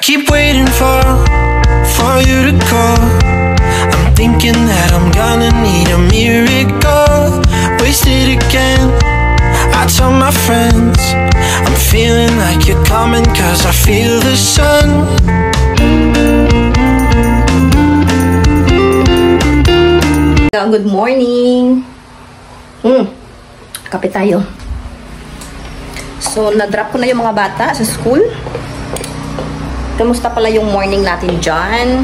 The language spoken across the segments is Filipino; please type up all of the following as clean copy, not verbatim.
keep waiting for you to call. I'm thinking that I'm gonna need a miracle. Wasted again. I tell my friends I'm feeling like you're coming, cause I feel the sun. Good morning. Kape tayo. So, na-drop ko na yung mga bata sa school. Kamusta pala yung morning natin dyan?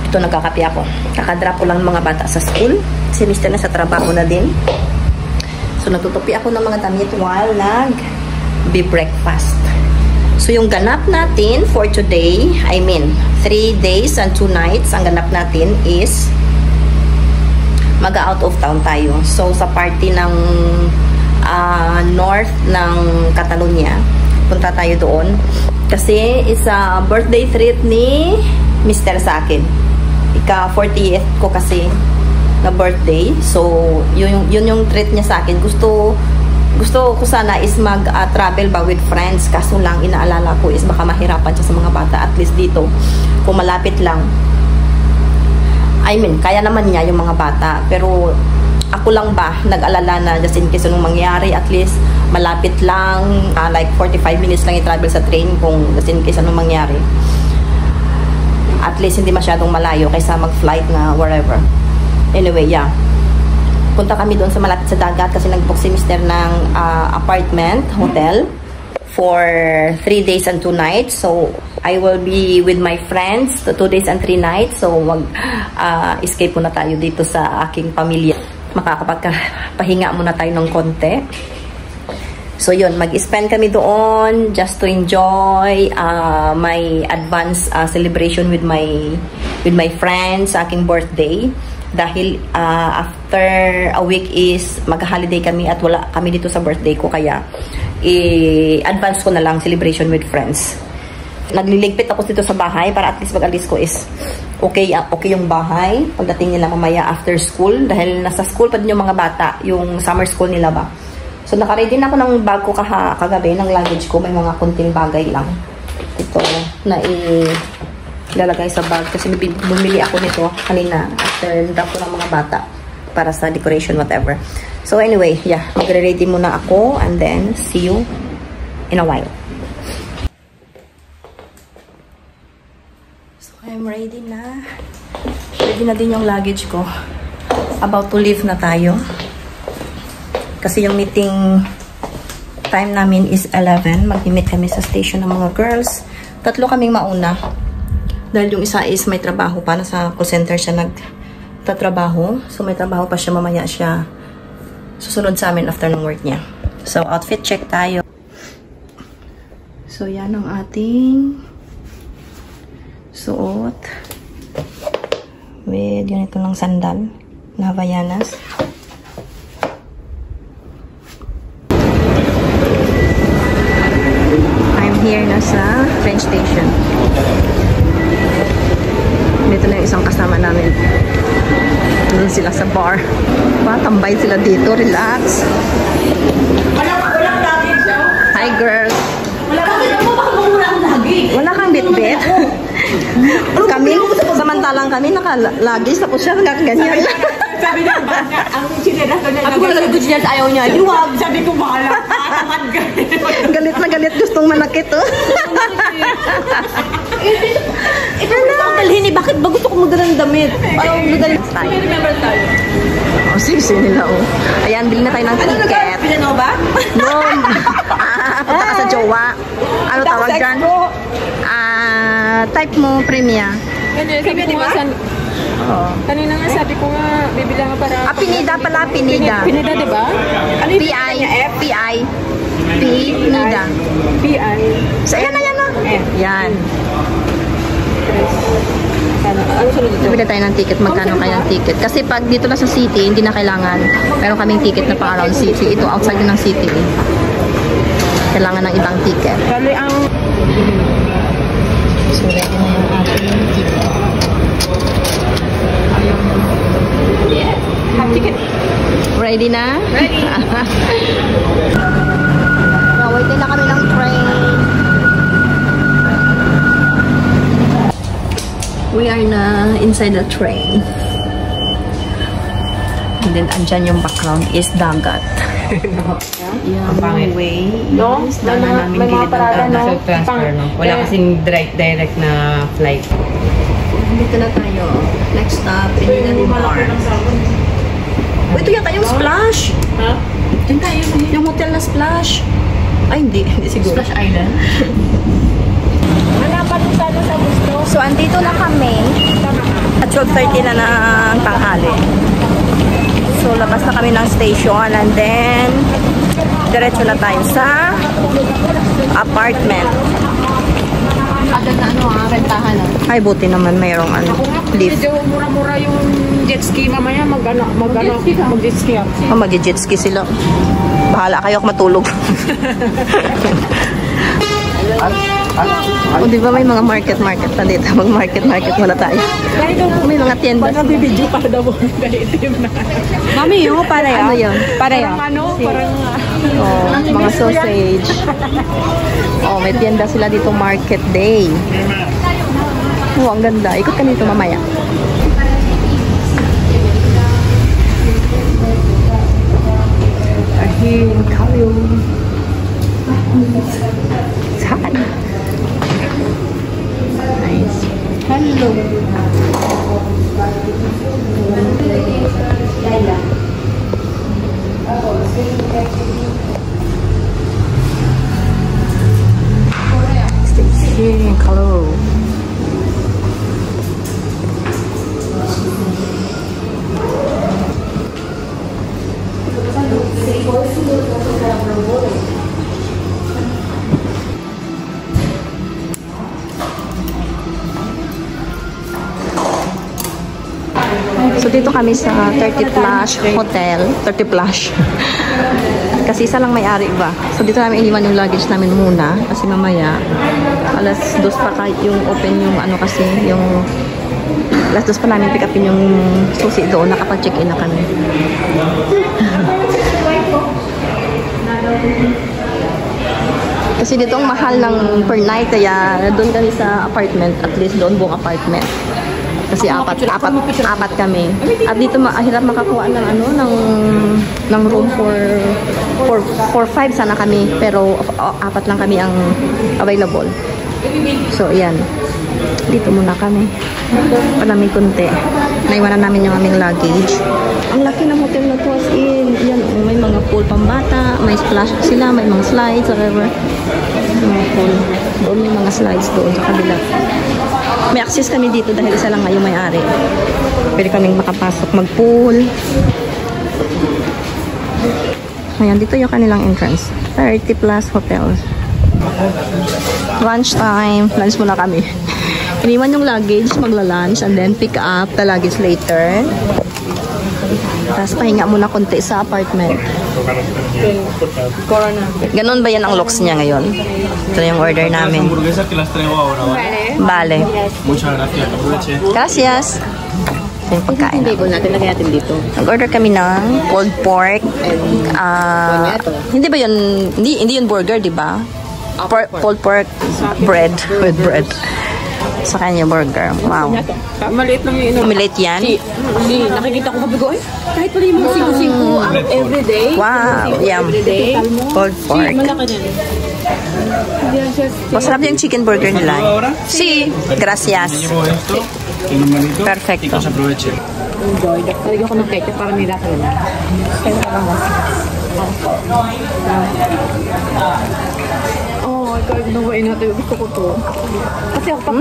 Ito, nagkakape ako. Kakadrop ko lang mga bata sa school. Si Mr. na sa trabaho na din. So, natutupi ako ng mga damit while nag-be-breakfast. So, yung ganap natin for today, 3 days and 2 nights, ang ganap natin is mag-out of town tayo. So, sa party ng north ng Catalonia, punta tayo doon. Kasi, isa birthday treat ni Mr. sa akin. Ika-40th ko kasi na birthday. So, yun yung treat niya sa akin. Gusto ko sana is mag-travel ba with friends. Kaso lang, inaalala ko is baka mahirapan siya sa mga bata. At least dito, kung malapit lang. Kaya naman niya yung mga bata. Pero, ako lang ba, nag-alala na just in case anong mangyari. At least, malapit lang. Like, 45 minutes lang i-travel sa train kung just in case anong mangyari. At least, hindi masyadong malayo kaysa mag-flight na wherever. Anyway, yeah. Punta kami doon sa malapit sa dagat kasi nag-book si Mr. ng apartment, hotel for 3 days and 2 nights. So, I will be with my friends 2 days and 3 nights. So, escape muna tayo dito sa aking pamilya. Makakapagpahinga muna tayo ng konti. So, yun. Mag-spend kami doon just to enjoy my advance celebration with my friends sa aking birthday. Dahil after a week is mag-holiday kami at wala kami dito sa birthday ko, kaya i-advance ko na lang celebration with friends. Nagliligpit ako dito sa bahay para at least pag-alis ko is okay yung bahay pagdating nila mamaya after school, dahil nasa school pa din yung mga bata, yung summer school nila ba. So naka-ready na ako ng bag ko kagabi, ng luggage ko. May mga kunting bagay lang ito na ilalagay sa bag kasi bumili ako nito kanina after drop ko ng mga bata para sa decoration whatever. So anyway, yeah, magre-ready muna ako and then see you in a while. So I'm ready na. Ready na din yung luggage ko. About to leave na tayo. Kasi yung meeting time namin is 11. Mag-meet kami sa station ng mga girls. 3 kaming mauna. Dahil yung isa is may trabaho pa. Nasa call center siya nagtatrabaho. So may trabaho pa siya. Mamaya siya susunod sa amin after ng work niya. So outfit check tayo. So yan ang ating suot. With yun ito ng sandal na Havaianas. Here na sa train station. Dito na yung isang kasama namin. Doon sila sa bar. Tambay sila dito. Relax. Hi girls. Wala kang bit-bit. Kami, samantalang kami naka-luggage. Tapos siya nakaganyan. Sabi niya, ang chinelas ko niya. Ako wala ko chinelas, ayaw niya. Iwag, sabi ko bahala. Galit na galit, gustong manakit oh. Ito ang dalhin eh. Bakit ba gusto ko magdala ng damit? Parang magalit tayo. Remember tayo. Oh, sige nila oh. Ayan, bilhin na tayo ng ticket. Pinano ba? No. Punta ka sa jowa. Ano tawag dyan? Type mo, Premia. Premia, di ba? Oh. Kanina nga sabi ko nga, bibila nga para... Pinida pala, Pinida. Pinida, di ba? Ano yung P-I. P-I. Pinida. P-I. So, yan na yan na. Yan. Ano sunod dito? Bibili tayo ng ticket. Magkano kaya ng ticket? Kasi pag dito na sa city, hindi na kailangan. Meron kaming ticket na pa around city. Ito, outside ng city. Kailangan ng ibang ticket. Kali ang... So, ready na yung ating ticket. Have ticket. Ready na? Ready. Waitin na kami ng train. We are na inside the train. And then, andyan yung background is dagat. Yung way. No? Namin May mga parada, no? Transfer, no? Wala kasing direct na flight. Dito na tayo. Next stop, Pinili Bar. Ito yata yung Splash. Ha? Diyan tayo. Yung hotel na Splash. Ay, hindi. Hindi siguro. Splash Island. Hanapan mo sana sa gusto. So, andito na kami. At 12:30 na ng tanghali. So, labas na kami ng station. And then, diretso na tayo sa apartment. Agad na rentahan. Ay, buti naman mayroong lift. Medyo mura-mura yung jet ski. Mamaya mag-jet ski ako. Oh, mag-jet ski sila. Bahala kayo kung matulog. O, di ba may mga market pa dito? Mag-market muna tayo. May mga tienda. Bibidyo pa daw mo. Itim na. Mami, yung pareho. Ano yun? Pareho. Parang Oh, mga sausage. Oh, may tienda sila dito, market day. Oh, ang ganda. Ikot ka dito mamaya. Ahin, kayo. Saan? Nice. Hello. Stay hello. So, dito kami sa 30 Flash Hotel. 30 Flash. Kasi isa lang may-ari ba? So, dito namin iniwan yung luggage namin muna. Kasi mamaya, alas 2 pa kahit yung open yung ano kasi, yung alas 2 pa namin pick upin yung susi doon. Nakapag-check-in na kami. Kasi dito ang mahal ng per night. Kaya doon kami sa apartment. At least doon buong apartment. Kasi apat kami. At dito mahirap makakuha ng ng room for 5 sana kami, pero 4 lang kami ang available. So ayan. Dito muna kami. Maraming kunti. Naiwanan namin yung aming luggage. Ang laki ng hotel na to, as in, yan, may mga pool pambata, may splash sila, may mga slides, whatever. May mga pool. Doon may mga slides doon sa kabila. May access kami dito dahil isa lang nga yung may-ari. Pwede kaming makapasok mag-pool. Ayan, dito yung kanilang entrance. 30 plus hotels. Lunch time. Lunch muna kami. Iniwan yung luggage, magla-lunch, and then pick up the luggage later. Tapos pahinga muna konti sa apartment. Ganon ba yan ang looks niya ngayon? Ito na yung order namin. Vale. Gracias. Ito yung pagkain natin. Nag-order kami ng pulled pork. Hindi ba yun, hindi yun burger, di ba? Pulled pork bread with bread. Sa kanya burger. Wow. maliit lang yung Maliit yan? nakikita ko kabi ko, kahit pala yung mga 5-5 everyday. Wow. Yum. Pulled pork. Malaki yan. Masarap yung chicken burger nila. Si. Gracias. Perfecto. Enjoy. Talaga ko ng ketchup para nila ka na. Oh my God, nawain natin. Gusto ko to. Kasi pag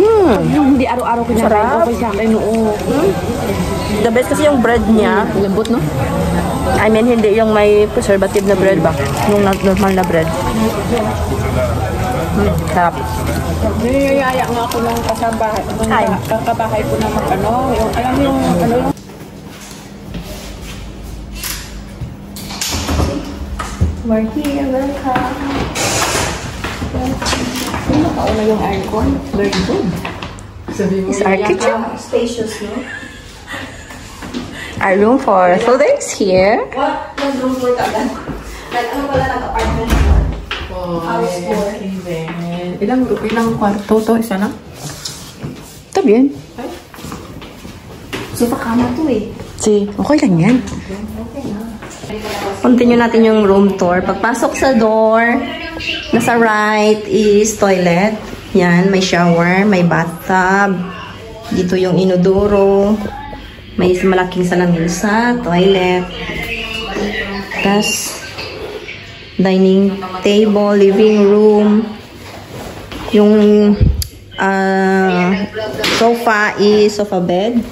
hindi araw-araw kinakain, okay sa akin. The best kasi yung bread niya. Lambot, no? I mean, hindi yung may preservative na bread ba? Yung normal na bread. Sarap. Niyayaya nga ako ng kasabahay. Kabahay ko na mag-ano. Yung, alam yung, ano yung... We're here, welcome. Nakauna yung aircon. Very good. It's our kitchen. Spacious, no? Our room for Fooders here. What? Yung room for tagan? Like, ano pala nag-apartment for? House for? Ilang kwarto to? Isa lang? Está bien. Sofa kama to eh. Okay lang yan. Continue natin yung room tour. Pagpasok sa door, nasa right is toilet. Yan, may shower, may bathtub. Dito yung inodoro. May malaking salamin sa toilet. Tapos, dining table, living room. Yung sofa is sofa bed.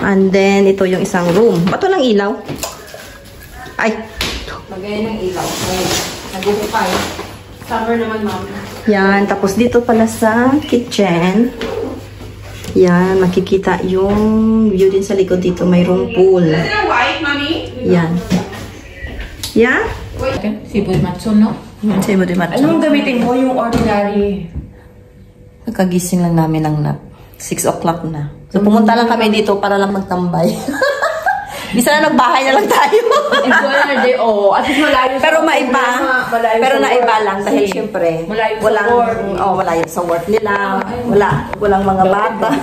And then, ito yung isang room. Ba't walang ilaw? Ay! Magaya ng ilaw. Nag-upay. Summer naman, ma'am. Yan. Tapos, dito pala sa kitchen. Yan. Makikita yung view din sa likod dito. Mayroong pool. Yan. Yeah? Seafood matso, no? Seafood matso. Anong gamitin ko? Yung ordinary. Nagkagising lang namin ng nap. 6 o'clock na. So, pumunta lang kami dito para lang magtambay. Bisa na nagbahay na lang tayo. Enjoy na day, oh. At least malayo pero maiba. Pero naiba lang dahil syempre walang malayo sa work nila. Walang mga bata.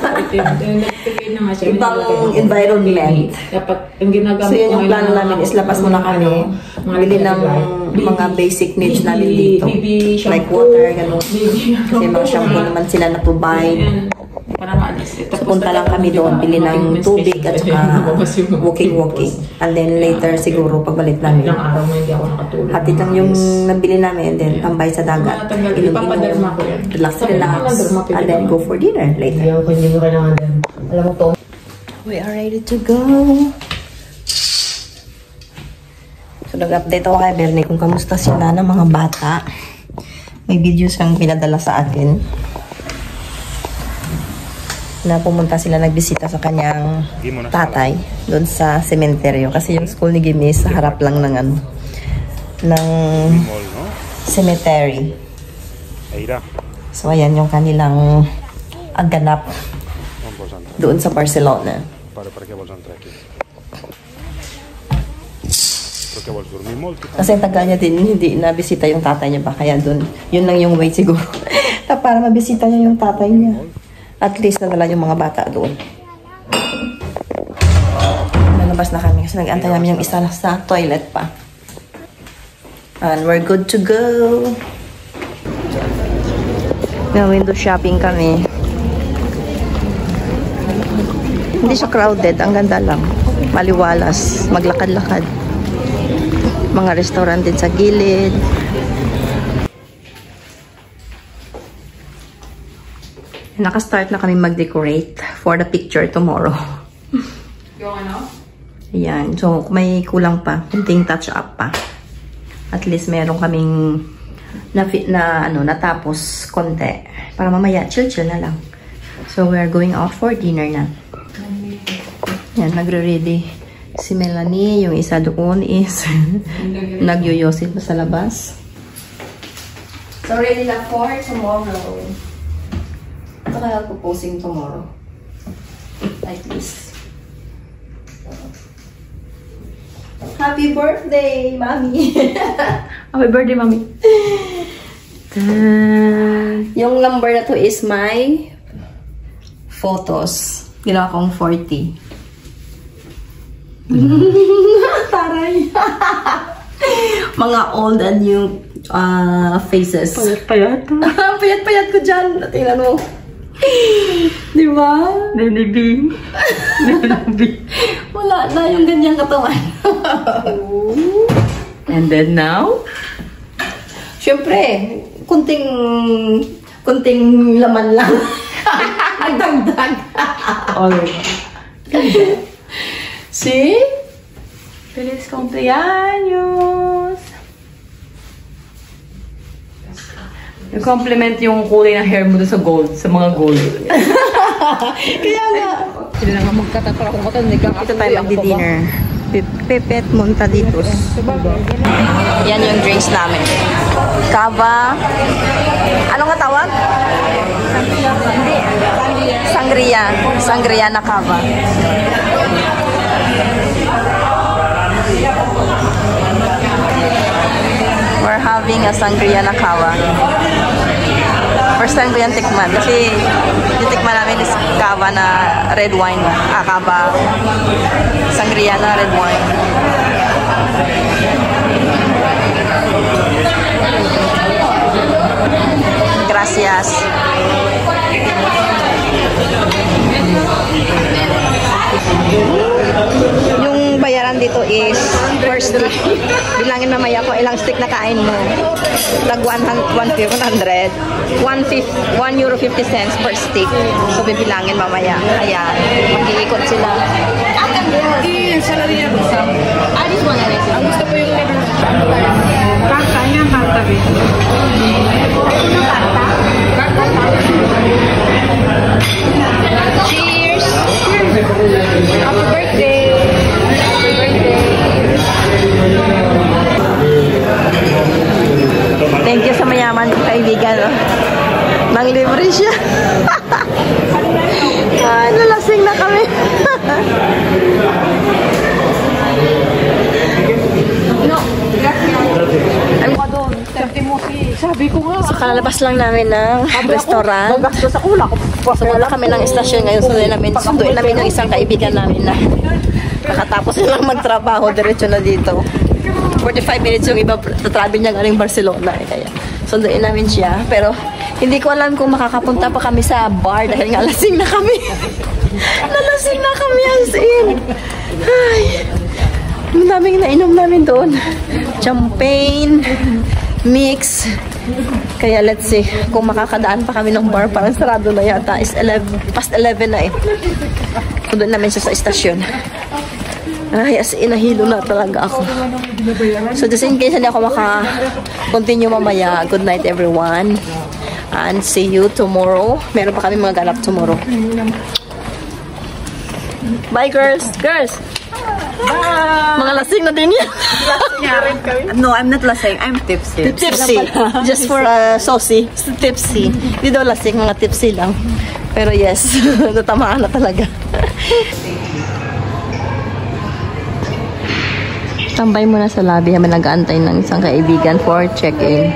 Ibang environment. So yun yung plano namin is labas muna kami. Bili ng mga basic needs namin dito. Like water, gano'n. Kasi mga shampoo naman sila na-provide. So, punta lang kami doon, bili ng tubig at saka walking. And then later, siguro, pagbalik namin. Hatid lang yung nabili namin, and then tambay sa dagat. Inom-inom, relax, and then go for dinner later. We are ready to go. So, nag-update ako kay Bernie kung kamusta sila ng mga bata. May videos kang pinadala sa akin. Na pumunta sila nagbisita sa kanyang tatay doon sa sementeryo kasi yung school ni Gimme sa harap lang ng cemetery. So ayan yung kanilang ganap doon sa Barcelona. Kasi taga niya din hindi nabisita yung tatay niya ba kaya doon yun lang yung way siguro para mabisita niya yung tatay niya. At least nadala yung mga bata doon. Nalabas na kami kasi nag-antay namin yung isa sa toilet pa. And we're good to go. Window shopping kami. Hindi siya crowded. Ang ganda lang. Maliwalas. Maglakad-lakad. Mga restaurant din sa gilid. Naka-start na kami mag-decorate for the picture tomorrow. Yung ano? Ayan. So, may kulang pa. Kunting touch-up pa. At least meron kaming natapos konti. Para mamaya, chill-chill na lang. So, we are going out for dinner na. Ayan, nagre-ready si Melanie. Yung isa doon is nagyoyosin pa sa labas. So, ready na for tomorrow. Ito kaya ako posing tomorrow. Like this. Happy birthday, Mami! Happy birthday, Mami! Yung number na to is my photos. Ginawa kong 40. Taray! Mga old and new faces. Payat-payat. Payat-payat ko dyan. Tingnan mo. Di ba? Nilibing. Wala na yung ganyang katawan. And then now? Siyempre, kunting laman lang. Nagdagdag. Alright. See? Feliz cumpleaños! I-compliment yung kulay ng hair mo doon sa gold, sa mga gold. Kaya nga. Sila nga magkatakal ako matanda. Ito tayo magdi-dinner. Pepet Montaditos. Yan yung drinks namin. Cava. Ano nga tawag? Sangria. Sangria na cava. We're having a sangria na cava. First time ko yan tikman. Kasi titikman namin is Cava na red wine. Cava sangria na red wine. Gracias. Yung bayaran dito is per stick. Bilangin mamaya ko ilang stick na kain mo. Tag 100. 1 euro 50 cents per stick. So bibilangin mamaya. Ayan. Mag-iikot sila. Ang gusto ko yung pasta niya, pasta rin. Cheers! Happy birthday! Happy birthday! Thank you sa mayaman kong kaibigan. Nang libre siya. Ay, nalasing na kami. Sabi ko nga. So, kalalabas lang namin ng restaurant. Magastos ako, wala ko. So, wala kami ng istasyon ngayon. Sunduin namin yung isang kaibigan namin na nakatapos nilang magtrabaho. Diretso na dito. 45 minutes yung iba travel niya galing Barcelona. Kaya sunduin namin siya. Pero hindi ko alam kung makakapunta pa kami sa bar dahil nga lasing na kami. Nalasing na kami as in. Ay. Ang daming nainom namin doon. Champagne, mix. Kaya let's see kung makakadaan pa kami ng bar. Parang sarado na yata. Is 11, past 11 na eh. Doon namin siya sa istasyon. Ay, as in, nahilo na talaga ako. So just in case hindi ako maka-continue mamaya, good night everyone. And see you tomorrow. Meron pa kami mga ganap tomorrow. Bye girls! Girls! Mga lasing na din yan. No, I'm not lasing. I'm tipsy. Tipsy. Just for saucy. Tipsy. Hindi daw lasing, mga tipsy lang. Pero yes, natamaan na talaga. Tambay muna sa lobby habang nag-aantay ng isang kaibigan for check-in.